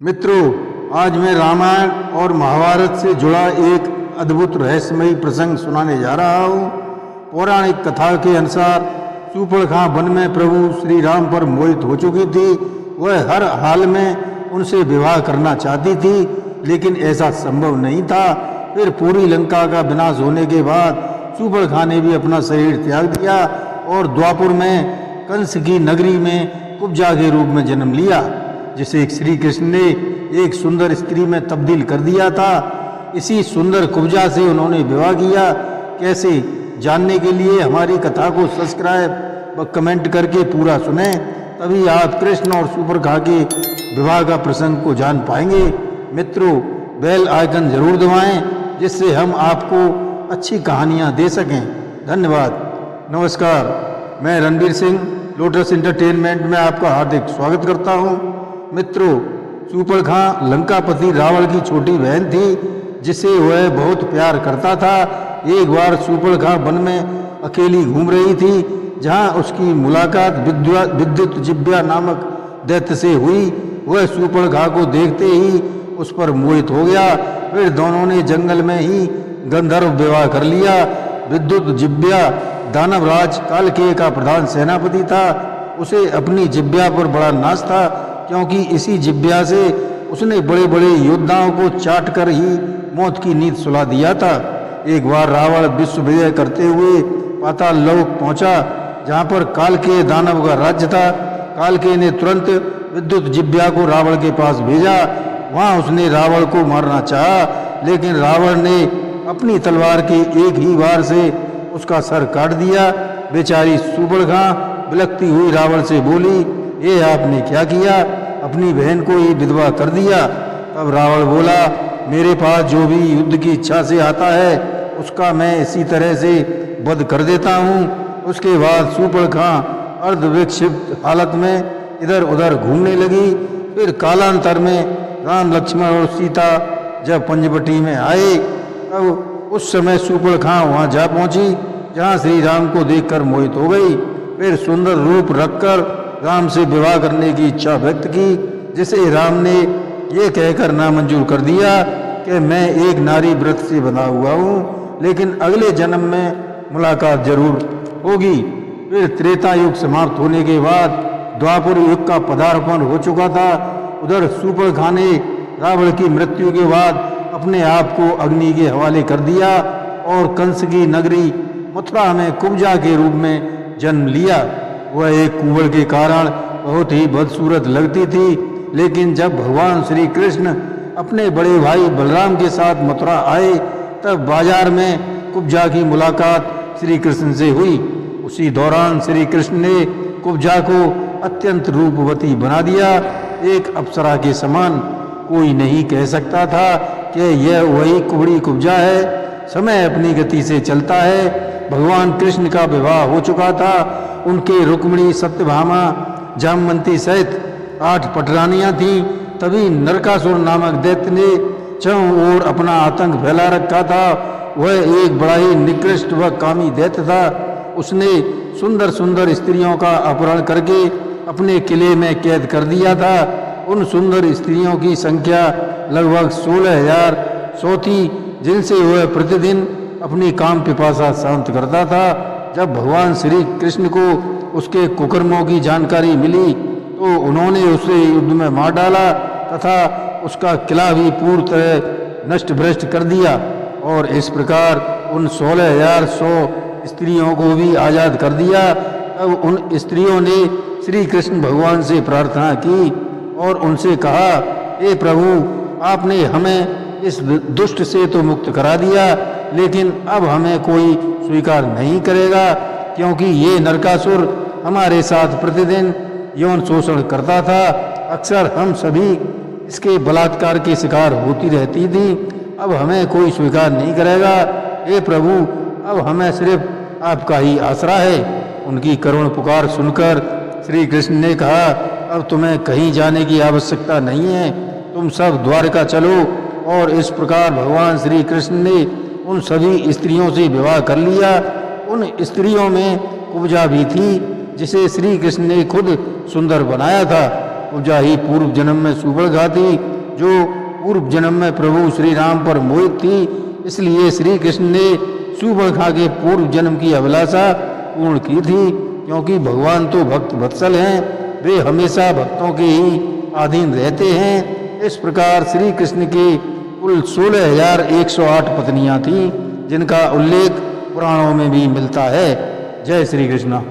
मित्रों, आज मैं रामायण और महाभारत से जुड़ा एक अद्भुत रहस्यमयी प्रसंग सुनाने जा रहा हूँ। पौराणिक कथा के अनुसार शूर्पणखा वन में प्रभु श्री राम पर मोहित हो चुकी थी। वह हर हाल में उनसे विवाह करना चाहती थी, लेकिन ऐसा संभव नहीं था। फिर पूरी लंका का विनाश होने के बाद शूर्पणखा ने भी अपना शरीर त्याग दिया और द्वापुर में कंस की नगरी में कुब्जा के रूप में जन्म लिया, जिसे श्री कृष्ण ने एक सुंदर स्त्री में तब्दील कर दिया था। इसी सुंदर कुब्जा से उन्होंने विवाह किया। कैसे जानने के लिए हमारी कथा को सब्सक्राइब व कमेंट करके पूरा सुने, तभी आप कृष्ण और शूर्पणखा के विवाह का प्रसंग को जान पाएंगे। मित्रों, बेल आइकन जरूर दबाएं, जिससे हम आपको अच्छी कहानियां दे सकें। धन्यवाद। नमस्कार, मैं रणवीर सिंह लोटस एंटरटेनमेंट में आपका हार्दिक स्वागत करता हूं। मित्रों, शूर्पणखा लंकापति रावण की छोटी बहन थी, जिसे वह बहुत प्यार करता था। एक बार शूर्पणखा वन में अकेली घूम रही थी, जहां उसकी मुलाकात विद्युत जिब्या नामक दैत्य से हुई। वह शूर्पणखा को देखते ही उस पर मोहित हो गया। फिर दोनों ने जंगल में ही गंधर्व विवाह कर लिया। विद्युत जिब्या दानवराज कालकेय का प्रधान सेनापति था। उसे अपनी जिब्या पर बड़ा नाज था, क्योंकि इसी जिब्या से उसने बड़े बड़े योद्धाओं को चाट कर ही मौत की नींद सुला दिया था। एक बार रावण विश्व विजय करते हुए पाताल लोक पहुंचा, जहां पर कालकेय दानव का राज्य था। कालकेय ने तुरंत विद्युत जिब्या को रावण के पास भेजा। वहां उसने रावण को मारना चाहा, लेकिन रावण ने अपनी तलवार के एक ही वार से उसका सर काट दिया। बेचारी शूर्पणखा बिलखती हुई रावण से बोली, ये आपने क्या किया? अपनी बहन को ये विधवा कर दिया। तब रावण बोला, मेरे पास जो भी युद्ध की इच्छा से आता है, उसका मैं इसी तरह से वध कर देता हूँ। उसके बाद शूर्पणखा अर्धविक्षिप्त हालत में इधर उधर घूमने लगी। फिर कालांतर में राम, लक्ष्मण और सीता जब पंचवटी में आए, तब उस समय शूर्पणखा वहाँ जा पहुँची, जहाँ श्री राम को देखकर मोहित हो गई। फिर सुंदर रूप रखकर राम से विवाह करने की इच्छा व्यक्त की, जिसे राम ने ये कहकर नामंजूर कर दिया कि मैं एक नारी व्रत से बना हुआ हूँ, लेकिन अगले जन्म में मुलाकात जरूर होगी। फिर त्रेता युग समाप्त होने के बाद द्वापर युग का पदार्पण हो चुका था। उधर शूर्पणखा ने रावण की मृत्यु के बाद अपने आप को अग्नि के हवाले कर दिया और कंस की नगरी मथुरा में कुब्जा के रूप में जन्म लिया। वह एक कुंवर के कारण बहुत ही बदसूरत लगती थी, लेकिन जब भगवान श्री कृष्ण अपने बड़े भाई बलराम के साथ मथुरा आए, तब बाजार में कुब्जा की मुलाकात श्री कृष्ण से हुई। उसी दौरान श्री कृष्ण ने कुब्जा को अत्यंत रूपवती बना दिया, एक अप्सरा के समान। कोई नहीं कह सकता था कि यह वही कुबड़ी कुब्जा है। समय अपनी गति से चलता है। भगवान कृष्ण का विवाह हो चुका था। उनके रुक्मिणी, सत्यभामा, जामवंती सहित 8 पटरानियां थीं। तभी नरकासुर नामक दैत्य ने चारों ओर अपना आतंक फैला रखा था। वह एक बड़ा ही निकृष्ट व कामी दैत्य था। उसने सुंदर सुंदर स्त्रियों का अपहरण करके अपने किले में कैद कर दिया था। उन सुंदर स्त्रियों की संख्या लगभग 16,100 थी, जिनसे वह प्रतिदिन अपनी काम पिपासा शांत करता था। जब भगवान श्री कृष्ण को उसके कुकर्मों की जानकारी मिली, तो उन्होंने उसे युद्ध में मार डाला तथा उसका किला भी पूरी तरह नष्ट भ्रष्ट कर दिया। और इस प्रकार उन 16,100 स्त्रियों को भी आज़ाद कर दिया। तब उन स्त्रियों ने श्री कृष्ण भगवान से प्रार्थना की और उनसे कहा, हे प्रभु, आपने हमें इस दुष्ट से तो मुक्त करा दिया, लेकिन अब हमें कोई स्वीकार नहीं करेगा, क्योंकि ये नरकासुर हमारे साथ प्रतिदिन यौन शोषण करता था। अक्सर हम सभी इसके बलात्कार के शिकार होती रहती थी। अब हमें कोई स्वीकार नहीं करेगा। हे प्रभु, अब हमें सिर्फ आपका ही आसरा है। उनकी करुण पुकार सुनकर श्री कृष्ण ने कहा, अब तुम्हें कहीं जाने की आवश्यकता नहीं है, तुम सब द्वारका चलो। और इस प्रकार भगवान श्री कृष्ण ने उन सभी स्त्रियों से विवाह कर लिया। उन स्त्रियों में कुब्जा भी थी, जिसे श्री कृष्ण ने खुद सुंदर बनाया था। कुब्जा ही पूर्व जन्म में शूर्पणखा थी। जो पूर्व जन्म में प्रभु श्री राम पर मोहित थी। इसलिए श्री कृष्ण ने शूर्पणखा के पूर्व जन्म की अभिलाषा पूर्ण की थी। क्योंकि भगवान तो भक्त वत्सल हैं, वे हमेशा भक्तों के ही अधीन रहते हैं। इस प्रकार श्री कृष्ण की कुल 16,108 पत्नियां थीं, जिनका उल्लेख पुराणों में भी मिलता है। जय श्री कृष्ण।